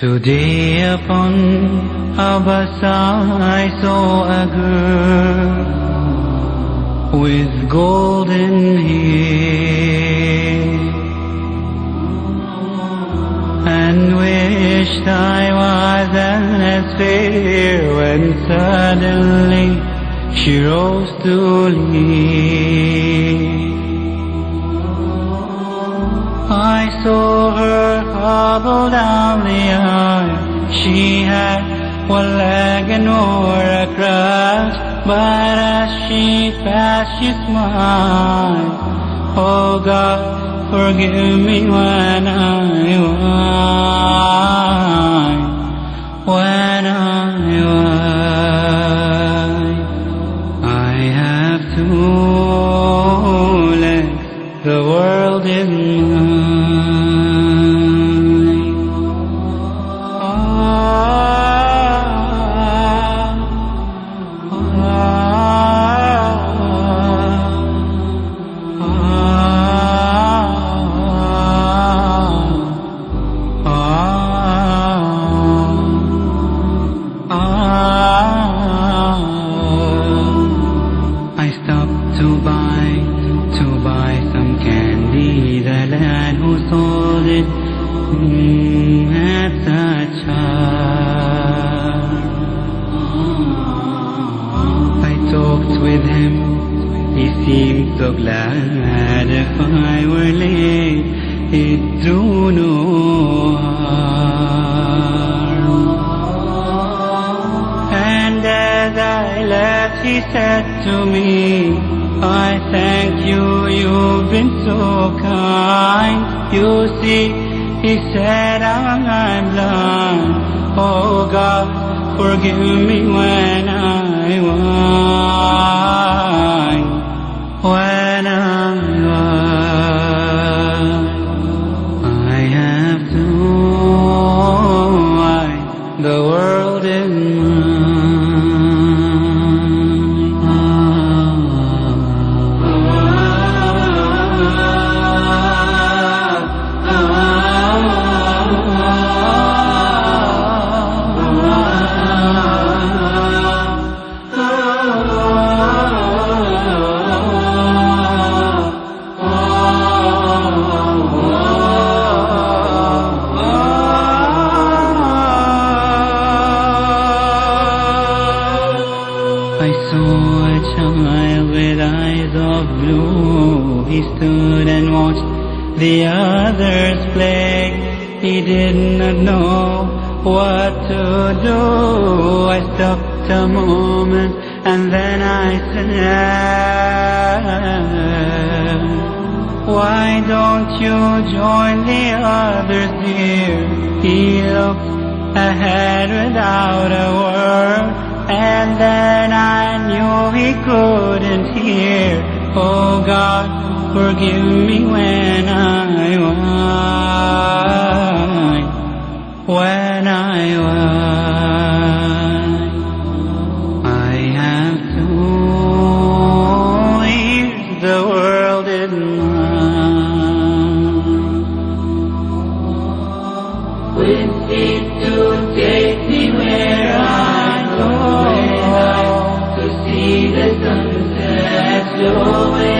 Today upon a bus I saw a girl with golden hair, and wished I was as fair, when suddenly she rose to leave. I saw her hobble down the aisle. She had one leg and wore a crutch, but as she passed she smiled. Oh God, forgive me when I have two legs, the world is mine. I stopped to buy some candy. The lad who sold it had such charm. I talked with him, he seemed so glad. If I were late, it do no harm. And as I left, he said to me, I thank you, you've been so kind. You see, he said, I'm blind. Oh God, forgive me when I have two eyes, the world is I saw a child with eyes of blue. He stood and watched the others play. He did not know what to do. I stopped a moment and then I said, why don't you join the others, dear? He looked ahead without a word, and then I knew he couldn't hear. Oh God, forgive me when I have two ears, the world is mine. With feet to take me where I go, to see the sunset glowing.